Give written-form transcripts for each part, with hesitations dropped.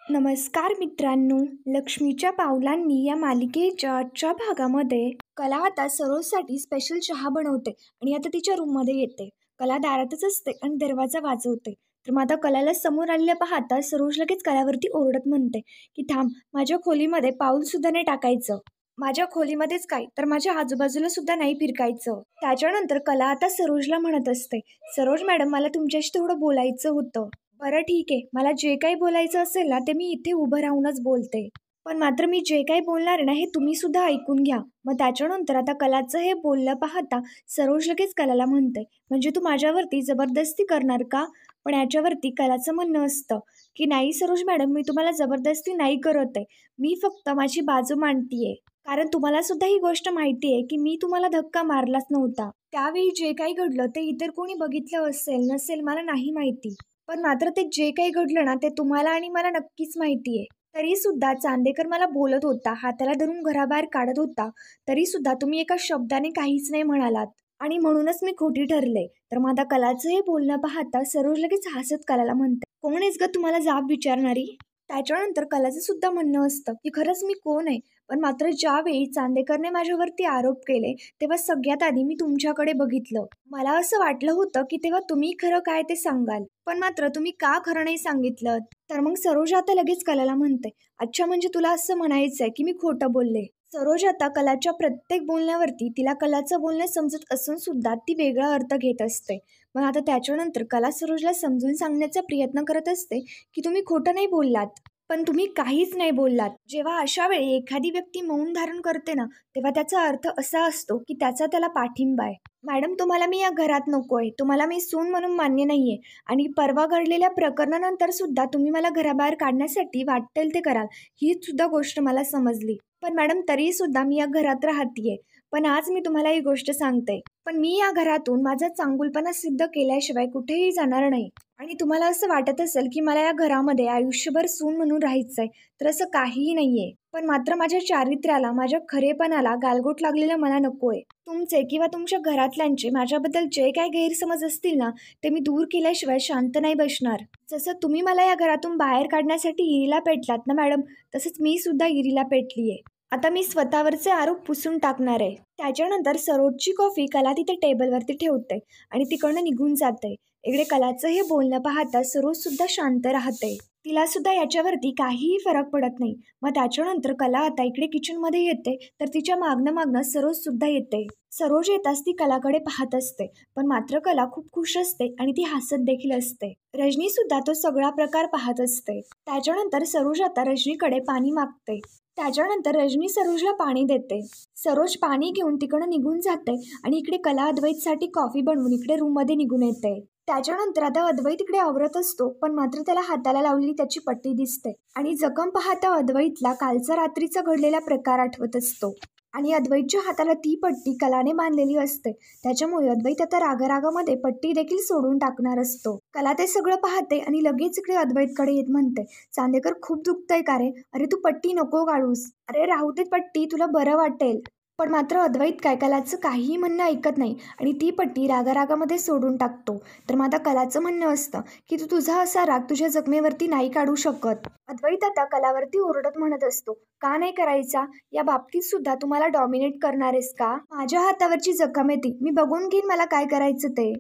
नमस्कार मित्रांनो, लक्ष्मीच्या पावलांनी या मालिकेच्या आजच्या भागामध्ये कला आता सरोजसाठी स्पेशल चहा बनवते आणि आता तिच्या रूममध्ये येते. कला दारातच असते आणि दरवाजा वाजवते. तर मग आता कलाला समोर आलेल्या पाहता सरोज लगेच कलावरती ओरडत म्हणते की थांब, माझ्या खोलीमध्ये पाऊल सुद्धा नाही टाकायचं. माझ्या खोलीमध्येच काय तर माझ्या आजूबाजूला सुद्धा नाही फिरकायचं. त्याच्यानंतर कला आता सरोजला म्हणत असते, सरोज मॅडम, मला तुमच्याशी थोडं बोलायचं होतं. बरं ठीक आहे. मला जे काही बोलायचं असेल ना ते मी इथे उभं राहूनच बोलते. पण मात्र मी जे काही बोलणार आहे ना हे तुम्ही सुद्धा ऐकून घ्या. मग त्याच्यानंतर आता कलाचं हे बोलणं पाहता सरोज लगेच कलाला म्हणते, म्हणजे तू माझ्यावरती जबरदस्ती करणार का? पण याच्यावरती कलाचं म्हणणं असतं की नाही सरोज मॅडम, मी तुम्हाला जबरदस्ती नाही करत आहे. मी फक्त माझी बाजू मांडतीये. कारण तुम्हाला सुद्धा ही गोष्ट माहिती आहे की मी तुम्हाला धक्का मारलाच नव्हता. त्यावेळी जे काही घडलं ते इतर कोणी बघितलं असेल नसेल मला नाही माहिती. पण मात्र ते जे काही घडलं ना ते तुम्हाला आणि मला नक्कीच माहिती आहे. तरी सुद्धा चांदेकर मला बोलत होता, हाताला धरून घराबाहेर काढत होता. तरी सुद्धा तुम्ही एका शब्दाने काहीच नाही म्हणालात आणि म्हणूनच मी खोटी ठरले. तर मग आता कलाचं हे बोलणं पाहता सरोज लगेच हसत कलाला म्हणते, कोण आहेस ग तुम्हाला जाब विचारणारी? त्याच्यानंतर कलाचं सुद्धा म्हणणं असतं की खरंच मी कोण आहे. पण मात्र ज्यावेळी चांदेकरने माझ्यावरती आरोप केले तेव्हा सगळ्यात आधी मी तुमच्याकडे बघितलं. मला असं वाटलं होतं की तेव्हा तुम्ही खरं काय ते सांगाल. पण मात्र तुम्ही का खरं नाही सांगितलं? तर मग सरोज आता लगेच कलाला म्हणते, अच्छा, म्हणजे तुला असं म्हणायचंय की मी खोटं बोलले. सरोज आता कलाच्या प्रत्येक बोलण्यावरती तिला कलाचं बोलणं समजत असून सुद्धा ती वेगळा अर्थ घेत असते. मग आता त्याच्यानंतर कला सरोजला समजून सांगण्याचा प्रयत्न करत असते की तुम्ही खोटं नाही बोललात. पण तुम्ही काहीच नाही बोललात. जेव्हा अशा वेळी एखादी व्यक्ती मौन धारण करते ना तेव्हा त्याचा अर्थ असा असतो की त्याचा त्याला पाठिंबा आहे. मॅडम, तुम्हाला मी या घरात नकोय. तुम्हाला मी सून म्हणून मान्य नाहीये. आणि परवा घडलेल्या प्रकरणानंतर सुद्धा तुम्ही मला घराबाहेर काढण्यासाठी वाटेल ते कराल, ही सुद्धा गोष्ट मला समजली. पण मॅडम, तरी सुद्धा मी या घरात राहतीये. पण आज मी तुम्हाला ही गोष्ट सांगते, पण मी या घरातून माझा चांगुलपणा सिद्ध केल्याशिवाय कुठेही जाणार नाही. आणि तुम्हाला असं वाटत असेल की मला या घरामध्ये आयुष्यभर सून म्हणून राहायचंय, तर असं काहीही नाहीये. पण मात्र माझ्या चारित्र्याला, माझ्या खरेपणाला गालबोट लागलेलं मला नकोय. तुमचे किंवा तुमच्या घरातल्यांचे माझ्याबद्दल जे काही गैरसमज असतील ना ते मी दूर केल्याशिवाय शांत नाही बसणार. जसं तुम्ही मला या घरातून बाहेर काढण्यासाठी इरीला पेटलात ना मॅडम, तसंच मी सुद्धा इरीला पेटलीये. आता मी स्वतःवरचे आरोप पुसून टाकणार आहे. त्याच्यानंतर सरोजची कॉफी कला तिथे टेबलवरती ठेवते आणि तिकडनं निघून जाते. इकडे कलाचं हे बोलणं पाहता सरोज सुद्धा शांत राहते. तिला सुद्धा याच्यावरती काहीही फरक पडत नाही. मग त्याच्यानंतर कला आता इकडे किचनमध्ये येते तर तिच्या मागणं मागणं सरोज सुद्धा येते. सरोज येताच ती कलाकडे पाहत असते. पण मात्र कला खूप खुश असते आणि ती हसत देखील असते. रजनी सुद्धा तो सगळा प्रकार पाहत असते. त्याच्यानंतर सरोज आता रजनीकडे पाणी मागते. त्याच्यानंतर रजनी सरोजला पाणी देते. सरोज पाणी घेऊन तिकडं निघून जाते आणि इकडे कला अद्वैतसाठी कॉफी बनवून इकडे रूममध्ये निघून येते. त्याच्यानंतर आता अद्वैत इकडे आवरत असतो. पण मात्र त्याला हाताला लावलेली त्याची पट्टी दिसते आणि जखम पाहता अद्वैतला कालचा रात्रीचा घडलेला प्रकार आठवत असतो. आणि अद्वैतच्या हाताला ती पट्टी कलाने बांधलेली असते. त्याच्यामुळे अद्वैत आता रागारागामध्ये पट्टी देखील सोडून टाकणार असतो. कला ते सगळं पाहते आणि लगेच इकडे अद्वैतकडे येत म्हणते, चांदेकर, खूप दुखतंय का रे? अरे तू पट्टी नको काढूस. अरे राहू दे पट्टी, तुला बरं वाटेल. पण मात्र अद्वैत काय कलाचं काहीही म्हणणं ऐकत नाही आणि ती पट्टी रागारागामध्ये सोडून टाकतो. तर मग आता कलाचं म्हणणं असतं की तू तुझा असा राग तुझ्या जखमेवरती नाही काढू शकत. अद्वैत आता कलावरती ओरडत म्हणत असतो, का नाही करायचा? या बाबतीत सुद्धा तुम्हाला डॉमिनेट करणार आहेस का? माझ्या हातावरची जखम आहे ती, मी बघून घेईन मला काय करायचं ते.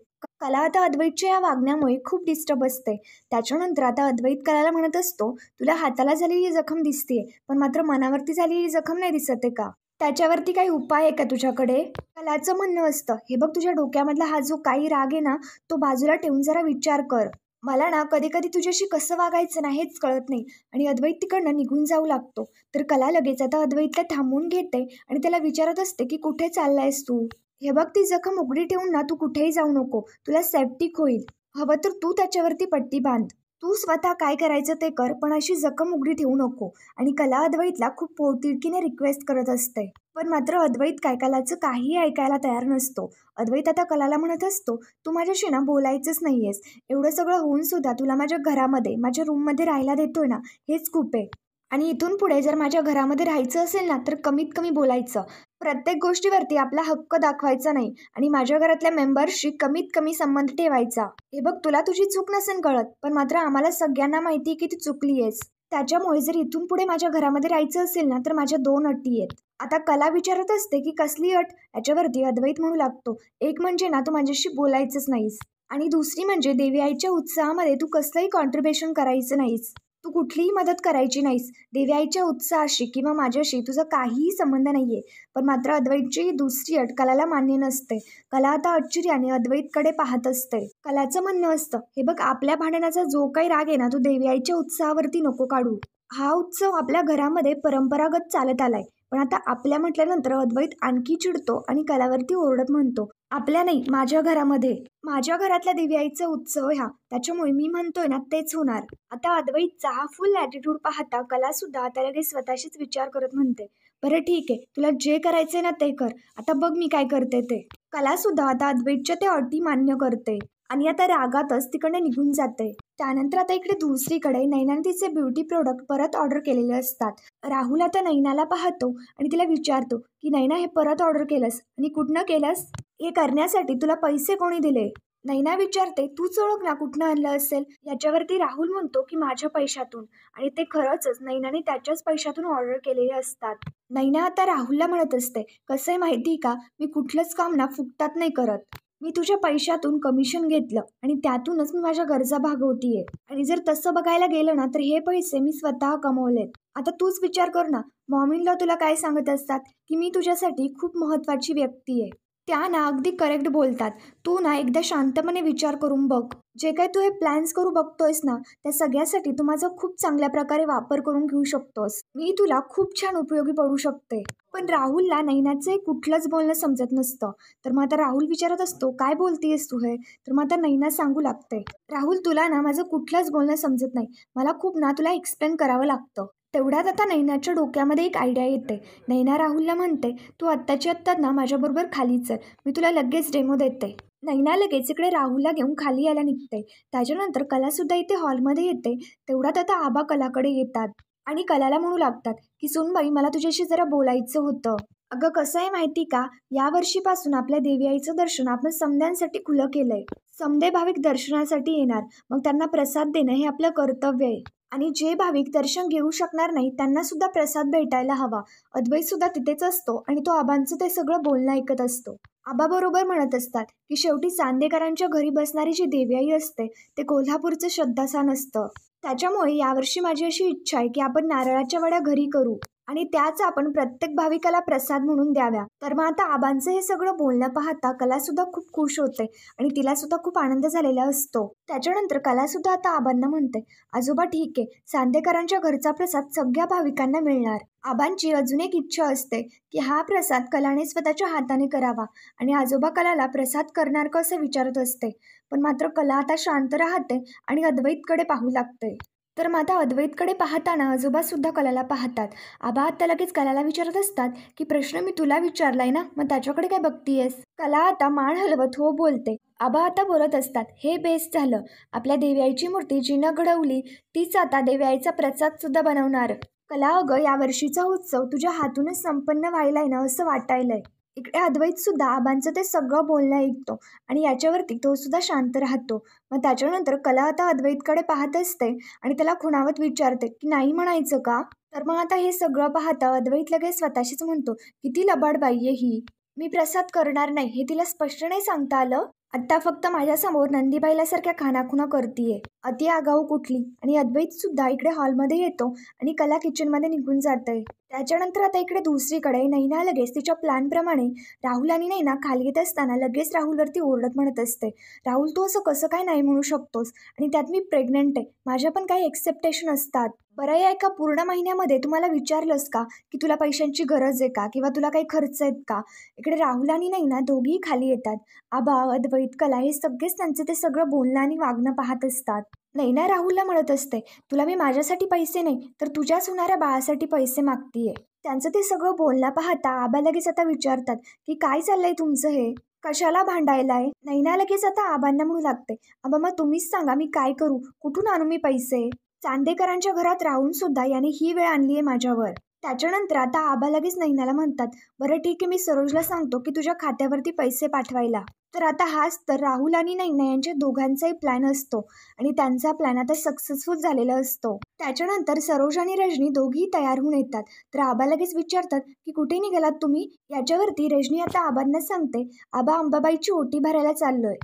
कला आता अद्वैतच्या या वागण्यामुळे खूप डिस्टर्ब असते. त्याच्यानंतर आता अद्वैत कलाला म्हणत असतो, तुला हाताला झालेली जखम दिसतेय, पण मात्र मनावरती झालेली जखम नाही दिसत आहे का? त्याच्यावरती काही उपाय आहे का तुझ्याकडे? कलाचं म्हणणं असतं, हे बघ, तुझ्या डोक्यामधला हा जो काही राग आहे ना तो बाजूला ठेवून जरा विचार कर. मला ना कधी कधी तुझ्याशी कसं वागायचं ना हेच कळत नाही. आणि अद्वैत तिकडनं निघून जाऊ लागतो. तर कला लगेच आता अद्वैतला थांबवून घेते आणि त्याला विचारत असते की कुठे चाललायस तू? हे बघ, ती जखम उघडी ठेवून ना तू कुठेही जाऊ नको. तुला सेप्टिक होईल. हवं तर तू त्याच्यावरती पट्टी बांध. तू स्वतः काय करायचं ते कर, पण अशी जखम उघडी ठेवू नको. आणि कला अद्वैतला खूप पोळतिडकीने रिक्वेस्ट करत असते. पण मात्र अद्वैत काय कलाचं काहीही ऐकायला तयार नसतो. अद्वैत आता कलाला म्हणत असतो, तू माझ्याशी ना बोलायचंच नाहीयेस. एवढं सगळं होऊन सुद्धा तुला माझ्या घरामध्ये, माझ्या रूममध्ये राहायला देतोय ना, हेच खूप आहे. आणि इथून पुढे जर माझ्या घरामध्ये राहायचं असेल ना तर कमीत कमी बोलायचं. प्रत्येक गोष्टीवरती आपला हक्क दाखवायचा नाही आणि माझ्या घरातल्या मेंबर्सशी कमीत कमी संबंध ठेवायचा. हे बघ, तुला तुझी चूक नसेल कळत, पण मात्र आम्हाला सगळ्यांना माहिती आहे की तू चुकली आहेस. त्याच्यामुळे जर इथून पुढे माझ्या घरामध्ये राहायचं असेल ना तर माझ्या 2 अटी आहेत. आता कला विचारत असते की कसली अट? याच्यावरती अद्वैत म्हणू लागतो, एक म्हणजे ना तू माझ्याशी बोलायचंच नाहीस आणि दुसरी म्हणजे देवी आईच्या उत्साहामध्ये तू कसलंही कॉन्ट्रिब्युशन करायचं नाहीस. तू कुठलीही मदत करायची नाहीस. देवी आईच्या उत्साहाशी किंवा माझ्याशी तुझा काहीही संबंध नाहीये. पण मात्र अद्वैतची ही दुसरी अट कलाला मान्य नसते. कला आता आश्चर्याने अद्वैतकडे पाहत असते. कलाचं म्हणणं असतं, हे बघ आपल्या भांडणाचा जो काही राग आहे ना तो देवी आईच्या उत्साहावरती नको काढू. हा उत्सव आपल्या घरामध्ये परंपरागत चालत आलाय. पण आता आपल्या म्हटल्यानंतर अद्वैत आणखी चिडतो आणि कलावरती ओरडत म्हणतो, आपल्या नाही माझ्या घरामध्ये. माझ्या घरातल्या देवी आईचा उत्सव ह्या, त्याच्यामुळे मी म्हणतोय ना तेच होणार. आता अद्वैतचा हा फुल ॲटिट्यूड पाहता कला सुद्धा आता लगेच स्वतःशीच विचार करत म्हणते, बरं ठीक आहे, तुला जे करायचंय ना ते कर. आता बघ मी काय करते ते. कला सुद्धा आता अद्वैतच्या त्या अटी मान्य करते आणि आता रागातच तिकडे निघून जाते. त्यानंतर आता इकडे दुसरीकडे नैनाने तिचे ब्युटी प्रोडक्ट परत ऑर्डर केलेले असतात. राहुल आता नैनाला पाहतो आणि तिला विचारतो की नैना हे परत ऑर्डर केलंस आणि कुठनं केलंस? हे करण्यासाठी तुला पैसे कोणी दिले? नैना विचारते, तूच ओळख ना कुठनं आणलं असेल. याच्यावरती राहुल म्हणतो की माझ्या पैशातून, आणि ते खरंच नैनाने त्याच्याच पैशातून ऑर्डर केलेले असतात. नैना आता राहुलला म्हणत असते, कसं आहे माहिती का, मी कुठलंच काम ना फुकटात नाही करत. मी तुझ्या पैशातून कमिशन घेतलं आणि त्यातूनच मी माझ्या गरजा भागवतीये. आणि जर तसं बघायला गेलं ना तर हे पैसे मी स्वतः कमवलेत. आता तूच विचार कर ना, मॉमिनला तुला काय सांगत असतात की मी तुझ्यासाठी खूप महत्त्वाची व्यक्ती आहे. त्या ना अगदी करेक्ट बोलतात. तू ना एकदा शांतपणे विचार करून बघ. जे काही तू हे प्लॅन्स करू बघतोयस ना त्या सगळ्यासाठी तू माझा खूप चांगल्या प्रकारे वापर करून घेऊ शकतोस. मी तुला खूप छान उपयोगी पडू शकते. पण राहुलला नैनाचे कुठलंच बोलणं समजत नसतं. तर मग आता राहुल विचारत असतो, काय बोलतीयस तू हे? तर मग आता नैना सांगू लागते, राहुल तुला ना माझं कुठलंच बोलणं समजत नाही. मला खूप ना तुला एक्सप्लेन करावं लागतं. तेवढ्यात आता नैनाच्या डोक्यामध्ये एक आयडिया येते. नैना राहुलला म्हणते, तू आत्ताच्या आत्ता ना माझ्याबरोबर खाली चल, मी तुला लगेच डेमो देते. नैना लगेच इकडे राहुलला घेऊन खाली यायला निघते. त्याच्यानंतर कलासुद्धा इथे हॉलमध्ये येते. तेवढ्यात आता आबा कलाकडे येतात आणि कलाला म्हणू लागतात की सुनबाई मला तुझ्याशी जरा बोलायचं होतं. अगं कसं आहे माहिती का, या वर्षीपासून आपल्या देवी आईचं दर्शन आपण समद्यांसाठी खुलं केलंय. समदे भाविक दर्शनासाठी येणार, मग त्यांना प्रसाद देणं हे आपलं कर्तव्य आहे. आणि जे भाविक दर्शन घेऊ शकणार नाही त्यांना सुद्धा प्रसाद भेटायला हवा. अद्वैत सुद्धा तिथेच असतो आणि तो आबांचं ते सगळं बोलणं ऐकत असतो. आबा बरोबर म्हणत असतात की शेवटी चांदेकरांच्या घरी बसणारी जी देवी आई असते ते कोल्हापूरचं श्रद्धास्थान असतं. त्याच्यामुळे यावर्षी माझी अशी इच्छा आहे की आपण नारळाच्या वड्या घरी करू आणि त्याच आपण प्रत्येक भाविकाला प्रसाद म्हणून द्याव्या. तर मग आता आबांचं हे सगळं बोलणं पाहता कला सुद्धा खूप खुश होते आणि तिला सुद्धा खूप आनंद झालेला असतो. त्याच्यानंतर कला सुद्धा आता आबांना म्हणते, आजोबा ठीक आहे, चांदेकरांच्या घरचा प्रसाद सगळ्या भाविकांना मिळणार. आबांची अजून एक इच्छा असते की हा प्रसाद कलाने स्वतःच्या हाताने करावा आणि आजोबा कलाला प्रसाद करणार का असं विचारत असते. पण मात्र कला आता शांत राहते आणि अद्वैतकडे पाहू लागते. तर मग आता अद्वैतकडे पाहताना आजोबा सुद्धा कलाला पाहतात. आबा आता लगेच कलाला विचारत असतात की प्रश्न मी तुला विचारलाय ना, मग त्याच्याकडे काय बघतीयस? कला आता मान हलवत हो बोलते. आबा आता बोलत असतात, हे बेस्ट झालं, आपल्या देवी आईची मूर्ती जिनं घडवली तीच आता देवी आईचा प्रसाद सुद्धा बनवणार. कला अगं या वर्षीचा उत्सव तुझ्या हातूनच संपन्न व्हायलाय ना असं वाटायलंय. इकडे अद्वैत सुद्धा आबांचं ते सगळं बोलणं ऐकतो आणि याच्यावरती तो सुद्धा शांत राहतो. मग त्याच्यानंतर कला आता अद्वैतकडे पाहत असते आणि त्याला खुणावत विचारते की नाही म्हणायचं का? तर मग आता हे सगळं पाहता अद्वैत लगेच स्वतःशीच म्हणतो, किती लबाड बाई आहे ही, मी प्रसाद करणार नाही हे तिला स्पष्ट नाही सांगता आलं. आत्ता फक्त माझ्यासमोर नंदीबाईला सारख्या खानाखुणा करतीये, अति आगाऊ कुठली. आणि अद्वैत सुद्धा इकडे हॉलमध्ये येतो आणि कला किचनमध्ये निघून जाते. त्याच्यानंतर आता इकडे दुसरीकडे नैना लगेच तिच्या प्लॅनप्रमाणे राहुल आणि नैना खाली येत असताना लगेच राहुलवरती ओरडत म्हणत असते, राहुल तू असं कसं काय नाही म्हणू शकतोस, आणि त्यात मी प्रेग्नंट आहे, माझ्या पण काही एक्सेप्टेशन असतात. बरं आहे एका पूर्ण महिन्यामध्ये तुम्हाला विचारलंस का की तुला पैशांची गरज आहे का किंवा तुला काही खर्च आहेत का? इकडे राहुल आणि नैना दोघीही खाली येतात. आबा अद्वैत कला हे सगळेच त्यांचं ते सगळं बोलणं आणि वागणं पाहत असतात. नैना राहुलला म्हणत असते, तुला मी माझ्यासाठी पैसे नाही तर तुझ्याच होणाऱ्या बाळासाठी पैसे मागतीये. त्यांचं ते सगळं बोलणं पाहता आबा लगेच आता विचारतात की काय चाललंय तुमचं हे, कशाला भांडायलाय? नैना लगेच आता आबांना म्हणू लागते, आबा मग तुम्हीच सांगा मी काय करू, कुठून आणू मी पैसे? चांदेकरांच्या घरात राहून सुद्धा याने ही वेळ आणली आहे माझ्यावर. त्याच्यानंतर आता आबा लगेच नैनाला म्हणतात, बरं ठीक आहे, मी सरोजला सांगतो की तुझ्या खात्यावरती पैसे पाठवायला. तर आता हाच तर राहुल आणि नैना यांच्या दोघांचाही प्लॅन असतो आणि त्यांचा प्लॅन आता सक्सेसफुल झालेला असतो. त्याच्यानंतर सरोज आणि रजनी दोघीही तयार होऊन येतात. तर आबा लगेच विचारतात की कुठे निघालात तुम्ही. याच्यावरती रजनी आता आबांना सांगते, आबा अंबाबाईची ओटी भरायला चाललोय.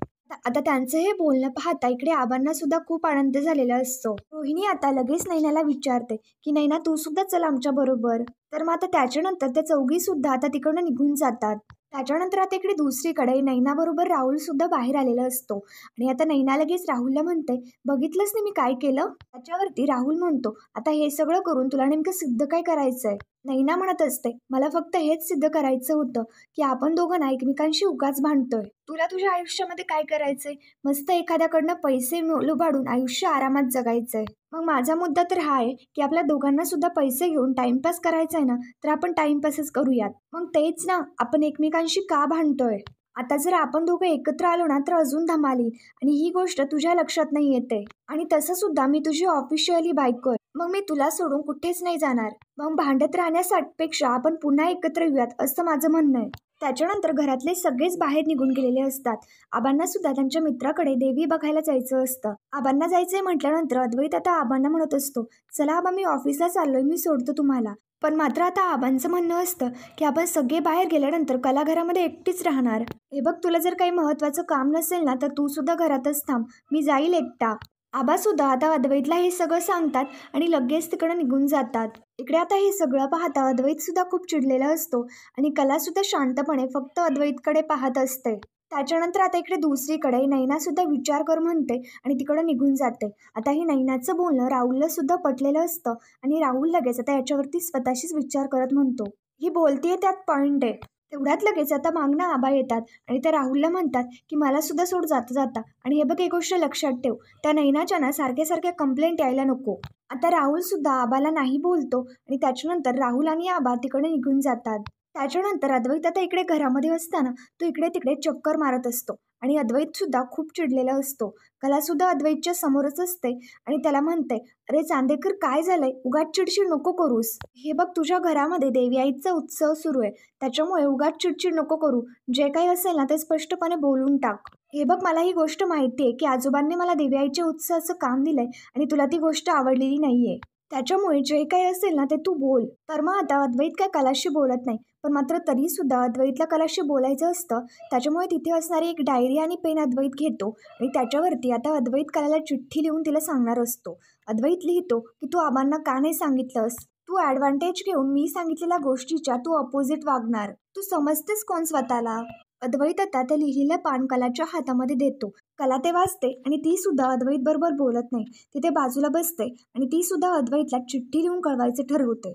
आता त्यांचं हे बोलणं पाहता इकडे आबांना सुद्धा खूप आनंद झालेला असतो. रोहिणी आता लगेच नैनाला विचारते की नैना तू सुद्धा चल आमच्या बरोबर. तर मग आता त्याच्यानंतर त्या चौघी सुद्धा आता तिकडनं निघून जातात. त्याच्यानंतर आता इकडे दुसरीकडे नैना बरोबर राहुल सुद्धा बाहेर आलेला असतो आणि आता नैना लगेच राहुलला म्हणते, बघितलंच नाही मी काय केलं. त्याच्यावरती राहुल म्हणतो, आता हे सगळं करून तुला नेमकं सिद्ध काय करायचंय. नैना म्हणत असते, मला फक्त हेच सिद्ध करायचं होतं की आपण दोघं ना एकमेकांशी उगाच भांडतोय. तुला तुझ्या आयुष्यामध्ये काय करायचंय, मस्त एखाद्याकडनं पैसे लुबाडून आयुष्य आरामात जगायचंय. मग माझा मुद्दा तर हा आहे की आपल्या दोघांना सुद्धा पैसे घेऊन टाइमपास करायचा आहे ना, तर आपण टाइमपासच करूयात. मग तेच ना, आपण एकमेकांशी का भांडतोय. आता जर आपण दोघं एकत्र आलो ना तर अजून धमाल येईल आणि ही गोष्ट तुझ्या लक्षात नाही येते. आणि तसं सुद्धा मी तुझी ऑफिशियली बायको आहे, मग मी तुला सोडून कुठेच नाही जाणार. मग भांडत राहण्यापेक्षा आपण पुन्हा एकत्र येऊयात असं माझं म्हणणं आहे. त्याच्यानंतर घरातले सगळेच बाहेर निघून गेलेले असतात. आबांना सुद्धा त्यांच्या मित्राकडे देवी बघायला जायचं असतं. आबांना जायचंय म्हटल्यानंतर अद्वैत आता आबांना म्हणत असतो, चला आबा मी ऑफिसला चाललोय, मी सोडतो तुम्हाला. पण मात्र आता आबांचं म्हणणं असतं की आपण सगळे बाहेर गेल्यानंतर कला घरामध्ये एकटीच राहणार. हे बघ, तुला जर काही महत्वाचं काम नसेल ना तर तू सुद्धा घरातच थांब, मी जाईल एकटा. आबा सुद्धा आता अद्वैतला हे सगळं सांगतात आणि लगेच तिकडं निघून जातात. इकडे आता हे सगळं पाहता अद्वैत सुद्धा खूप चिडलेला असतो आणि कला सुद्धा शांतपणे फक्त अद्वैतकडे पाहत असते. त्याच्यानंतर आता इकडे दुसरीकडे नैना सुद्धा विचार कर म्हणते आणि तिकडं निघून जाते. आता ही नैनाचं बोलणं राहुलला सुद्धा पटलेलं असतं आणि राहुल लगेच आता याच्यावरती स्वतःशीच विचार करत म्हणतो, ही बोलतीये त्यात पॉइंट आहे. तेवढ्यात लगेच आता मागणं आबा येतात आणि त्या राहुलला म्हणतात की मला सुद्धा सोड जाता जाता, आणि हे बघ एक गोष्ट लक्षात ठेव, त्या नैनाच्या ना सारख्या सारख्या कंप्लेंट यायला नको. आता राहुल सुद्धा आबाला नाही बोलतो आणि त्याच्यानंतर राहुल आणि आबा तिकडे निघून जातात. त्याच्यानंतर अद्वैत आता इकडे घरामध्ये असताना तो इकडे तिकडे चक्कर मारत असतो आणि अद्वैत सुद्धा खूप चिडलेला असतो. कला सुद्धा अद्वैतच्या समोरच असते आणि त्याला म्हणते, अरे चांदेकर काय झालंय, उगाच चिडचिड नको करूस. हे बघ, तुझ्या घरामध्ये देवी आईचा उत्सव सुरू आहे, त्याच्यामुळे उगाच चिडचिड नको करू. जे काही असेल ना ते स्पष्टपणे बोलून टाक. हे बघ, मला ही गोष्ट माहिती आहे की आजोबांनी मला देवी आईच्या उत्सवाचं काम दिलंय आणि तुला ती गोष्ट आवडलेली नाहीये. त्याच्यामुळे जे काही असेल ना ते तू बोल. तर मग आता अद्वैत काय कलाशी बोलत नाही, पण मात्र तरी सुद्धा अद्वैतला कलाशी बोलायचं असतं. त्याच्यामुळे तिथे असणारी एक डायरी आणि पेन अद्वैत घेतो आणि त्याच्यावरती आता अद्वैत कलाला चिठ्ठी लिहून तिला सांगणार असतो. अद्वैत लिहितो की तू आबांना का नाही सांगितलंस, तू ॲडव्हान्टेज घेऊन मी सांगितलेल्या गोष्टीच्या तू अपोजिट वागणार, तू समजतेस कोण स्वतःला. अद्वैत आता ते लिहिलेलं पान कलाच्या हातामध्ये देतो. कला ते वाचते आणि ती सुद्धा अद्वैत बरोबर बोलत नाही, तिथे बाजूला बसते आणि ती सुद्धा अद्वैतला चिठ्ठी लिहून कळवायचे ठरवते.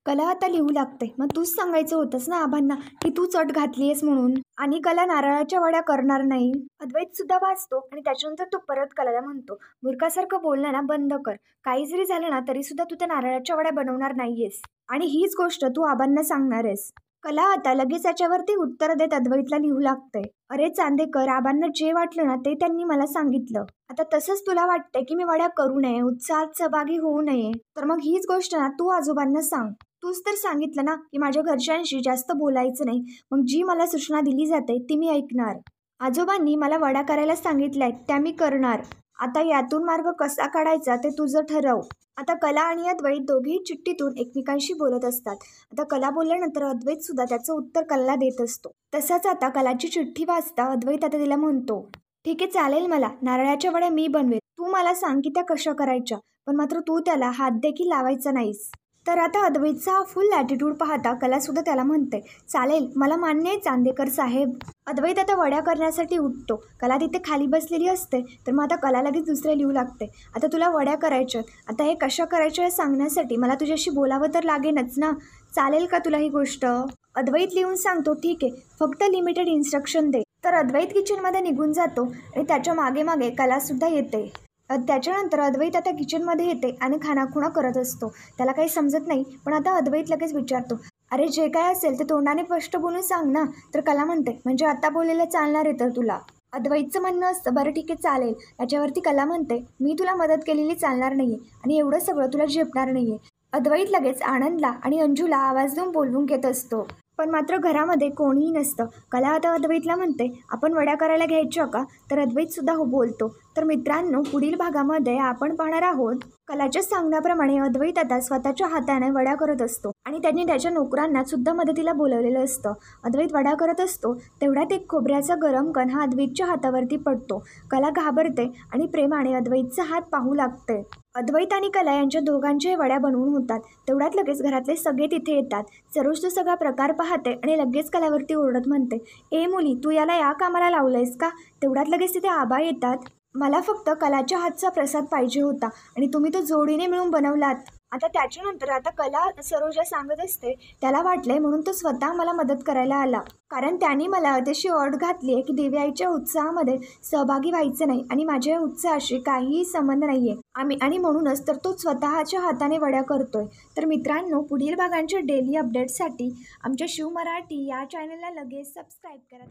कला आता लिहू लागते, मग तूच सांगायचं होतंस ना आबांना की तू चट घातलीयस म्हणून, आणि कला नारळाच्या वड्या करणार नाही. अद्वैत सुद्धा वाचतो आणि त्याच्यानंतर तो परत कलाला म्हणतो, मूर्खासारखं बोलणं ना बंद कर. काही जरी झालं ना तरी सुद्धा तू त्या नारळाच्या वड्या बनवणार नाहीयेस आणि हीच गोष्ट तू आबांना सांगणार आहेस. कला आता लगेच याच्यावरती उत्तर देत अद्वैतला लिहू लागते, अरे चांदेकर, आबांना जे वाटलं ना ते त्यांनी मला सांगितलं. आता तसंच तुला वाटतंय की मी वड्या करू नये, उत्साहात सहभागी होऊ नये, तर मग हीच गोष्ट ना तू आजोबांना सांग. तूच तर सांगितलं ना की माझ्या घरच्यांशी जास्त बोलायचं नाही, मग जी मला सूचना दिली जाते ती मी ऐकणार. आजोबांनी मला वड्या करायला सांगितल्यात त्या मी करणार. आता यातून मार्ग कसा काढायचा ते तुझं ठरव. आता कला आणि अद्वैत दोघेही चिठ्ठीतून एकमेकांशी बोलत असतात. आता कला बोलल्यानंतर अद्वैत सुद्धा त्याचं उत्तर कलाला देत असतो. तसंच आता कलाची चिठ्ठी वाचता अद्वैत आता तिला म्हणतो, ठीक आहे चालेल, मला नारळाच्या वड्या मी बनवेल, तू मला सांग की त्या कशा करायच्या, पण मात्र तू त्याला हात देखील लावायचा नाहीस. तर आता अद्वैतचा हा फुल ॲटिट्यूड पाहता कला सुद्धा त्याला म्हणते, चालेल, मला मान्य आहे चांदेकर साहेब. अद्वैत आता वड्या करण्यासाठी उठतो. कला तिथे खाली बसलेली असते. तर मग आता कला लगेच दुसरे लिहू लागते, आता तुला वड्या करायच्यात, आता हे कशा करायच्या हे सांगण्यासाठी मला तुझ्याशी बोलावं तर लागेनच ना, चालेल का तुला ही गोष्ट. अद्वैत लिहून सांगतो, ठीक आहे, फक्त लिमिटेड इन्स्ट्रक्शन दे. तर अद्वैत किचनमध्ये निघून जातो आणि त्याच्या मागे मागे कला सुद्धा येते. त्याच्यानंतर अद्वैत आता किचनमध्ये येते आणि खानाखुणा करत असतो. त्याला काही समजत नाही, पण आता अद्वैत लगेच विचारतो, अरे जे काय असेल ते तोंडाने स्पष्ट बोलून सांग ना. तर कला म्हणते, म्हणजे आता बोलायला चालणार आहे तर तुला. अद्वैतचं म्हणणं असतं, बरं ठीक आहे चालेल. याच्यावरती कला म्हणते, मी तुला मदत केलेली चालणार नाहीये आणि एवढं सगळं तुला झेपणार नाहीये. अद्वैत लगेच आनंदला आणि अंजूला आवाज देऊन बोलवून घेत असतो. पण मात्र घरामध्ये कोणीही नसतं. कला आता अद्वैतला म्हणते, आपण वड्या करायला घ्यायच्या का? तर अद्वैतसुद्धा हो बोलतो. तर मित्रांनो, पुढील भागामध्ये आपण पाहणार आहोत कलाच्या सांगण्याप्रमाणे अद्वैत आता स्वतःच्या हाताने वड्या करत असतो आणि त्यांनी त्याच्या नोकरांना सुद्धा मदतीला बोलवलेलं असतं. अद्वैत वड्या करत असतो तेवढ्यात एक खोबऱ्याचा गरम कण हा अद्वैतच्या हातावरती पडतो. कला घाबरते आणि प्रेमाने अद्वैतचा हात पाहू लागते. अद्वैत आणि कला यांच्या दोघांच्याही वड्या बनवून होतात. तेवढ्यात लगेच घरातले सगळे तिथे येतात. सरोज तो सगळा प्रकार पाहते आणि लगेच कलावरती ओरडत म्हणते, ए मुली, तू याला या कामाला लावलंयस का? तेवढ्यात लगेच तिथे आबा येतात. मला फक्त कलाच्या हातचा प्रसाद पाहिजे होता आणि तुम्ही तो जोडीने मिळून बनवलात. आता त्याच्यानंतर आता कला सरोजला सांगत असते, त्याला वाटलंय म्हणून तो स्वतः मला मदत करायला आला, कारण त्यांनी मला अतिशय अट घातली आहे की देवी आईच्या उत्साहामध्ये सहभागी व्हायचं नाही आणि माझ्या या उत्साहाशी काहीही संबंध नाही आहे आणि म्हणूनच तर तो स्वतःच्या हाताने वड्या करतोय. तर मित्रांनो, पुढील भागांच्या डेली अपडेट्ससाठी आमच्या शिव मराठी या चॅनलला लगेच सबस्क्राईब करा.